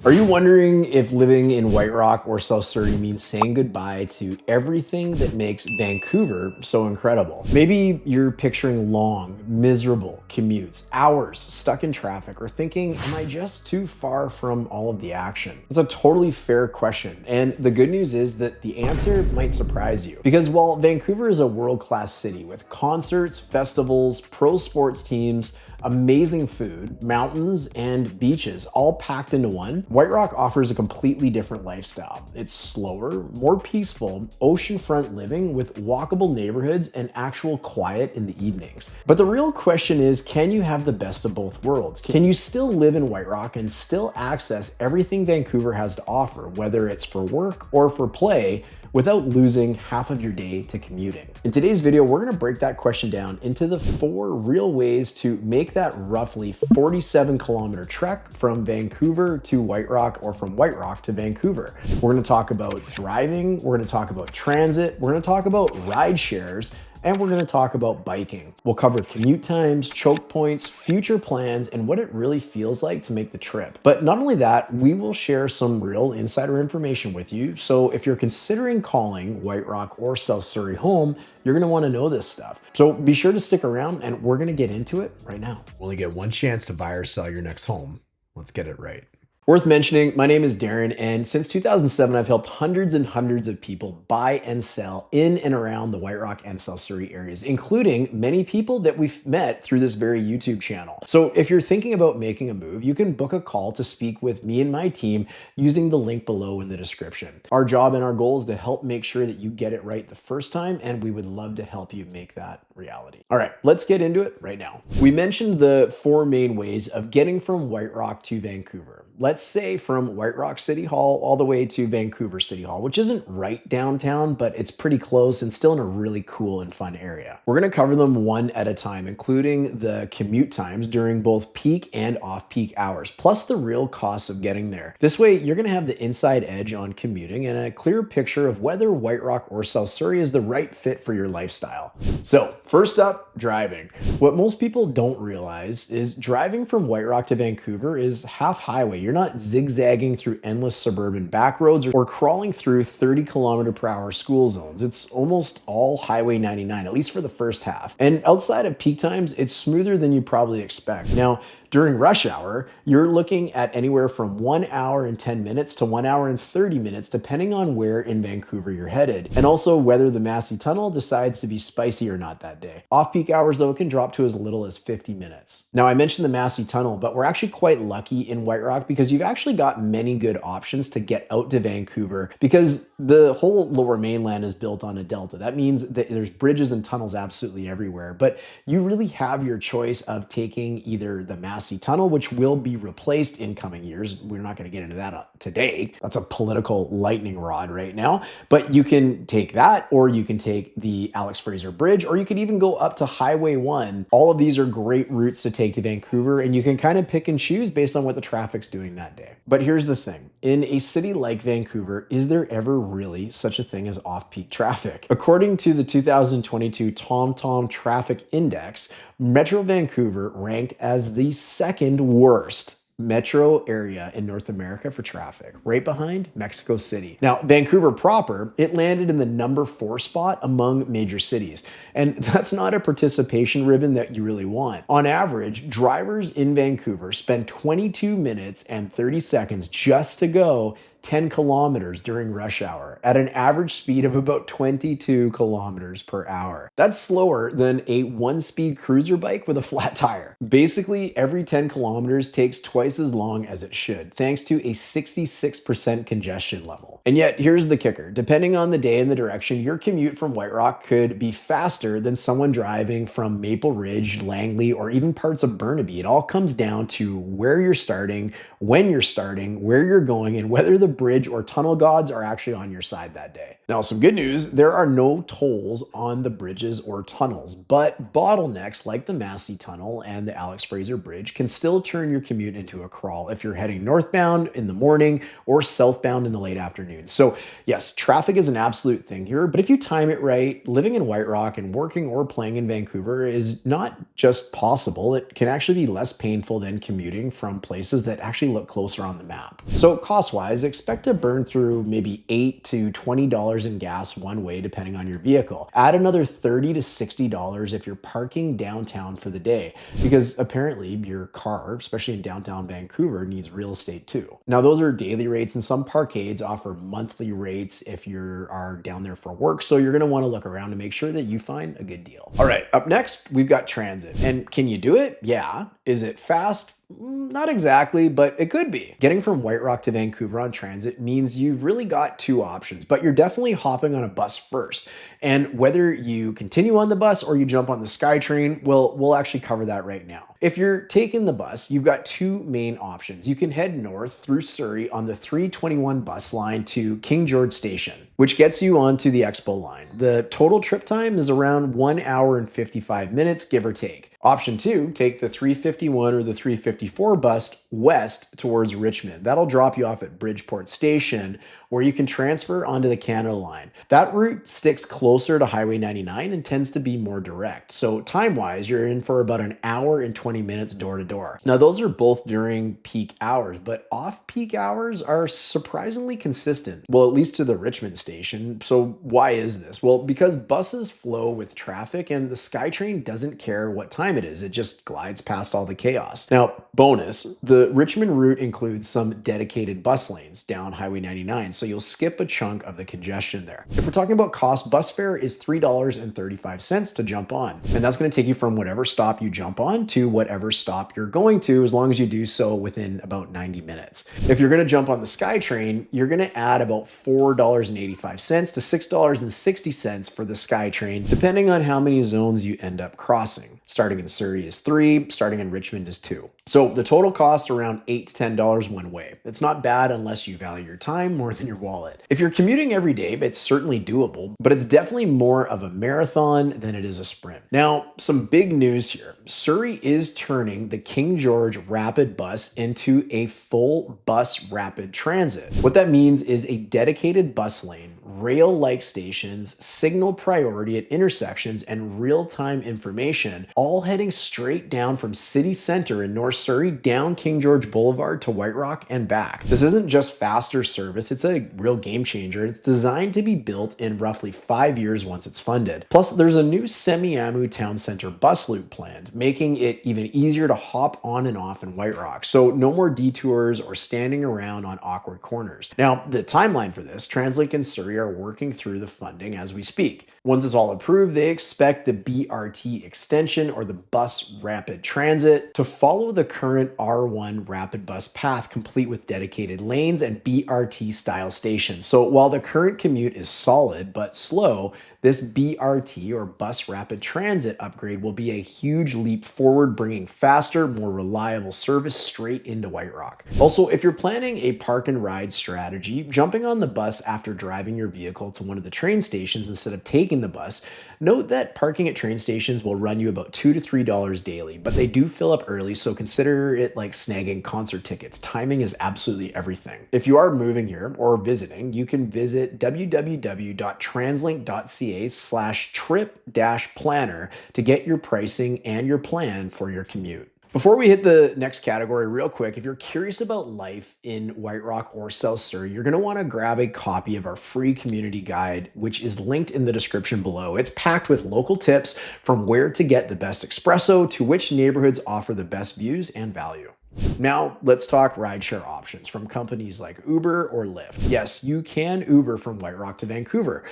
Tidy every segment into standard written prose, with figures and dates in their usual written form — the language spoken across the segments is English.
Are you wondering if living in White Rock or South Surrey means saying goodbye to everything that makes Vancouver so incredible? Maybe you're picturing long, miserable commutes, hours stuck in traffic, or thinking, am I just too far from all of the action? It's a totally fair question, and the good news is that the answer might surprise you. Because while Vancouver is a world-class city with concerts, festivals, pro sports teams, amazing food, mountains, and beaches all packed into one, White Rock offers a completely different lifestyle. It's slower, more peaceful, oceanfront living with walkable neighborhoods and actual quiet in the evenings. But the real question is, can you have the best of both worlds? Can you still live in White Rock and still access everything Vancouver has to offer, whether it's for work or for play, without losing half of your day to commuting? In today's video, we're going to break that question down into the 4 real ways to make that roughly 47-kilometer trek from Vancouver to White Rock or from White Rock to Vancouver. We're going to talk about driving, we're going to talk about transit, we're going to talk about ride shares, and we're going to talk about biking. We'll cover commute times, choke points, future plans, and what it really feels like to make the trip. But not only that, we will share some real insider information with you. So if you're considering calling White Rock or South Surrey home, you're going to want to know this stuff. So be sure to stick around and we're going to get into it right now. Only get one chance to buy or sell your next home. Let's get it right. Worth mentioning, my name is Darren, and since 2007, I've helped hundreds and hundreds of people buy and sell in and around the White Rock and South Surrey areas, including many people that we've met through this very YouTube channel. So if you're thinking about making a move, you can book a call to speak with me and my team using the link below in the description. Our job and our goal is to help make sure that you get it right the first time, and we would love to help you make that reality. All right, let's get into it right now. We mentioned the 4 main ways of getting from White Rock to Vancouver. Let's say from White Rock City Hall all the way to Vancouver City Hall, which isn't right downtown, but it's pretty close and still in a really cool and fun area. We're going to cover them one at a time, including the commute times during both peak and off-peak hours, plus the real costs of getting there. This way, you're going to have the inside edge on commuting and a clear picture of whether White Rock or South Surrey is the right fit for your lifestyle. So first up, driving. What most people don't realize is driving from White Rock to Vancouver is half highway. You're not zigzagging through endless suburban back roads or crawling through 30-kilometer-per-hour school zones. It's almost all Highway 99, at least for the first half. And outside of peak times, it's smoother than you probably expect. Now, during rush hour, you're looking at anywhere from 1 hour and 10 minutes to 1 hour and 30 minutes, depending on where in Vancouver you're headed, and also whether the Massey Tunnel decides to be spicy or not that day. Off-peak hours, though, it can drop to as little as 50 minutes. Now, I mentioned the Massey Tunnel, but we're actually quite lucky in White Rock because you've actually got many good options to get out to Vancouver because the whole lower mainland is built on a delta. That means that there's bridges and tunnels absolutely everywhere, but you really have your choice of taking either the Massey Tunnel, which will be replaced in coming years. We're not going to get into that today. That's a political lightning rod right now, but you can take that, or you can take the Alex Fraser Bridge, or you could even go up to Highway 1. All of these are great routes to take to Vancouver, and you can kind of pick and choose based on what the traffic's doing that day. But here's the thing. In a city like Vancouver, is there ever really such a thing as off-peak traffic? According to the 2022 TomTom Traffic Index, Metro Vancouver ranked as the 2nd worst metro area in North America for traffic, right behind Mexico City. Now, Vancouver proper, it landed in the number 4 spot among major cities. And that's not a participation ribbon that you really want. On average, drivers in Vancouver spend 22 minutes and 30 seconds just to go 10 kilometers during rush hour at an average speed of about 22 kilometers per hour. That's slower than a 1-speed cruiser bike with a flat tire. Basically, every 10 kilometers takes twice as long as it should, thanks to a 66% congestion level. And yet, here's the kicker. Depending on the day and the direction, your commute from White Rock could be faster than someone driving from Maple Ridge, Langley, or even parts of Burnaby. It all comes down to where you're starting, when you're starting, where you're going, and whether the bridge or tunnel gods are actually on your side that day. Now, some good news, there are no tolls on the bridges or tunnels, but bottlenecks like the Massey Tunnel and the Alex Fraser Bridge can still turn your commute into a crawl if you're heading northbound in the morning or southbound in the late afternoon. afternoons. So yes, traffic is an absolute thing here, but if you time it right, living in White Rock and working or playing in Vancouver is not just possible, it can actually be less painful than commuting from places that actually look closer on the map. So cost-wise, expect to burn through maybe $8 to $20 in gas one way, depending on your vehicle. Add another $30 to $60 if you're parking downtown for the day, because apparently your car, especially in downtown Vancouver, needs real estate too. Now, those are daily rates, and some parkades offer monthly rates if you are down there for work. So you're going to want to look around to make sure that you find a good deal. All right, up next, we've got transit. And can you do it? Yeah. Is it fast? Not exactly, but it could be. Getting from White Rock to Vancouver on transit means you've really got two options, but you're definitely hopping on a bus first. And whether you continue on the bus or you jump on the SkyTrain, we'll actually cover that right now. If you're taking the bus, you've got two main options. You can head north through Surrey on the 321 bus line to King George Station, which gets you onto the Expo line. The total trip time is around 1 hour and 55 minutes, give or take. Option two, take the 351 or the 354 bus west towards Richmond. That'll drop you off at Bridgeport Station, where you can transfer onto the Canada line. That route sticks closer to Highway 99 and tends to be more direct. So time-wise, you're in for about an hour and 20 minutes door to door. Now, those are both during peak hours, but off-peak hours are surprisingly consistent. Well, at least to the Richmond station. So why is this? Well, because buses flow with traffic and the SkyTrain doesn't care what time it is. It just glides past all the chaos. Now, bonus, the Richmond route includes some dedicated bus lanes down Highway 99, so you'll skip a chunk of the congestion there. If we're talking about cost, bus fare is $3.35 to jump on, and that's going to take you from whatever stop you jump on to whatever stop you're going to, as long as you do so within about 90 minutes. If you're going to jump on the SkyTrain, you're going to add about $4.85 to $6.60 for the SkyTrain, depending on how many zones you end up crossing. Starting in Surrey is 3, starting in Richmond is 2. So the total cost around $8 to $10 one way. It's not bad unless you value your time more than your wallet. If you're commuting every day, it's certainly doable, but it's definitely more of a marathon than it is a sprint. Now, some big news here. Surrey is turning the King George Rapid Bus into a full bus rapid transit. What that means is a dedicated bus lane, rail-like stations, signal priority at intersections, and real-time information, all heading straight down from city center in North Surrey down King George Boulevard to White Rock and back. This isn't just faster service, it's a real game changer. It's designed to be built in roughly 5 years once it's funded. Plus, there's a new Semiahmoo Town Center bus loop planned, making it even easier to hop on and off in White Rock. So no more detours or standing around on awkward corners. Now, the timeline for this, TransLink and Surrey are working through the funding as we speak. Once it's all approved, they expect the BRT extension, or the bus rapid transit, to follow the current R1 rapid bus path, complete with dedicated lanes and BRT style stations. So while the current commute is solid but slow, this BRT, or bus rapid transit upgrade, will be a huge leap forward, bringing faster, more reliable service straight into White Rock. Also, if you're planning a park and ride strategy, jumping on the bus after driving your vehicle to one of the train stations instead of taking the bus, note that parking at train stations will run you about $2 to $3 daily, but they do fill up early, so consider it like snagging concert tickets. Timing is absolutely everything. If you are moving here or visiting, you can visit www.translink.ca/trip-planner to get your pricing and your plan for your commute. Before we hit the next category real quick, if you're curious about life in White Rock or South Surrey, you're going to want to grab a copy of our free community guide, which is linked in the description below. It's packed with local tips from where to get the best espresso to which neighborhoods offer the best views and value. Now, let's talk rideshare options from companies like Uber or Lyft. Yes, you can Uber from White Rock to Vancouver.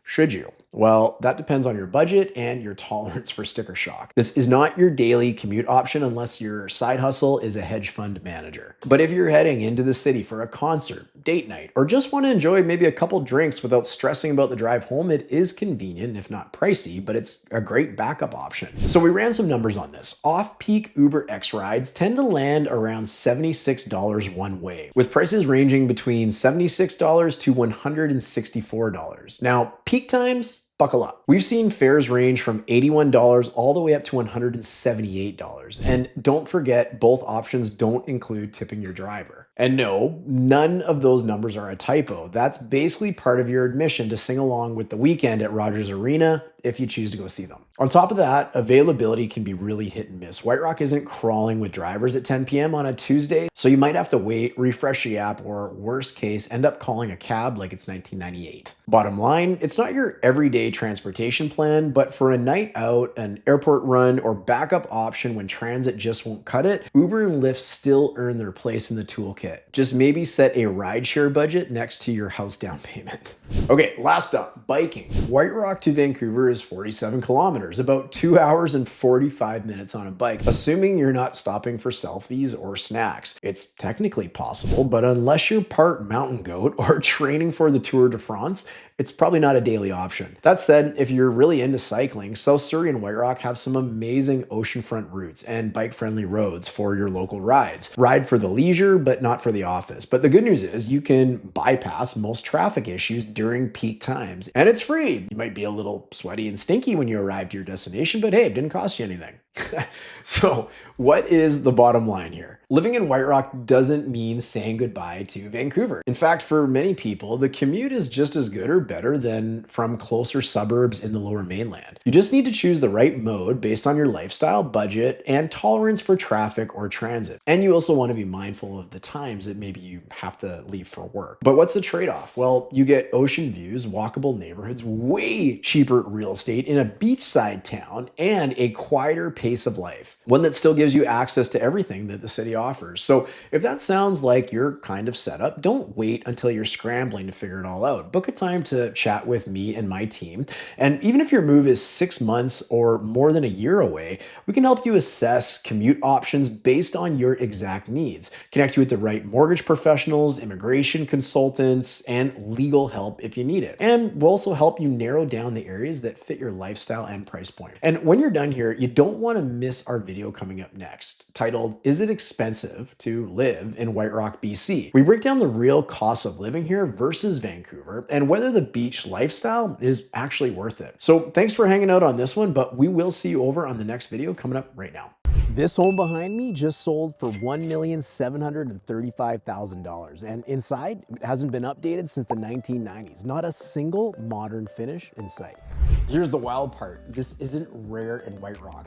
Should you? Well, that depends on your budget and your tolerance for sticker shock. This is not your daily commute option unless your side hustle is a hedge fund manager. But if you're heading into the city for a concert, date night, or just want to enjoy maybe a couple drinks without stressing about the drive home, it is convenient, if not pricey, but it's a great backup option. So we ran some numbers on this. Off-peak Uber X rides tend to land around $76 one way, with prices ranging between $76 to $164. Now, peak times, buckle up. We've seen fares range from $81 all the way up to $178. And don't forget, both options don't include tipping your driver. And no, none of those numbers are a typo. That's basically part of your admission to sing along with The Weeknd at Rogers Arena if you choose to go see them. On top of that, availability can be really hit and miss. White Rock isn't crawling with drivers at 10 p.m. on a Tuesday, so you might have to wait, refresh the app, or worst case, end up calling a cab like it's 1998. Bottom line, it's not your everyday transportation plan, but for a night out, an airport run, or backup option when transit just won't cut it, Uber and Lyft still earn their place in the toolkit. Just maybe set a rideshare budget next to your house down payment. Okay, last up, biking. White Rock to Vancouver is 47 kilometers, about 2 hours and 45 minutes on a bike, assuming you're not stopping for selfies or snacks. It's technically possible, but unless you're part mountain goat or training for the Tour de France, it's probably not a daily option. That said, if you're really into cycling, South Surrey and White Rock have some amazing oceanfront routes and bike-friendly roads for your local rides. Ride for the leisure, but not for the office. But the good news is you can bypass most traffic issues during peak times, and it's free. You might be a little sweaty and stinky when you arrive to your destination, but hey, it didn't cost you anything. So what is the bottom line here? Living in White Rock doesn't mean saying goodbye to Vancouver. In fact, for many people, the commute is just as good or better than from closer suburbs in the Lower Mainland. You just need to choose the right mode based on your lifestyle, budget, and tolerance for traffic or transit. And you also want to be mindful of the times that maybe you have to leave for work. But what's the trade-off? Well, you get ocean views, walkable neighborhoods, way cheaper real estate in a beachside town, and a quieter pace of life, one that still gives you access to everything that the city offers. So if that sounds like you're kind of set up, don't wait until you're scrambling to figure it all out. Book a time to chat with me and my team. And even if your move is 6 months or more than a year away, we can help you assess commute options based on your exact needs, connect you with the right mortgage professionals, immigration consultants, and legal help if you need it. And we'll also help you narrow down the areas that fit your lifestyle and price point. And when you're done here, you don't want to miss our video coming up next, titled, "Is it expensive to live in White Rock, BC?" We break down the real costs of living here versus Vancouver and whether the beach lifestyle is actually worth it. So thanks for hanging out on this one, but we will see you over on the next video coming up right now. This home behind me just sold for $1,735,000, and inside it hasn't been updated since the 1990s. Not a single modern finish in sight. Here's the wild part. This isn't rare in White Rock.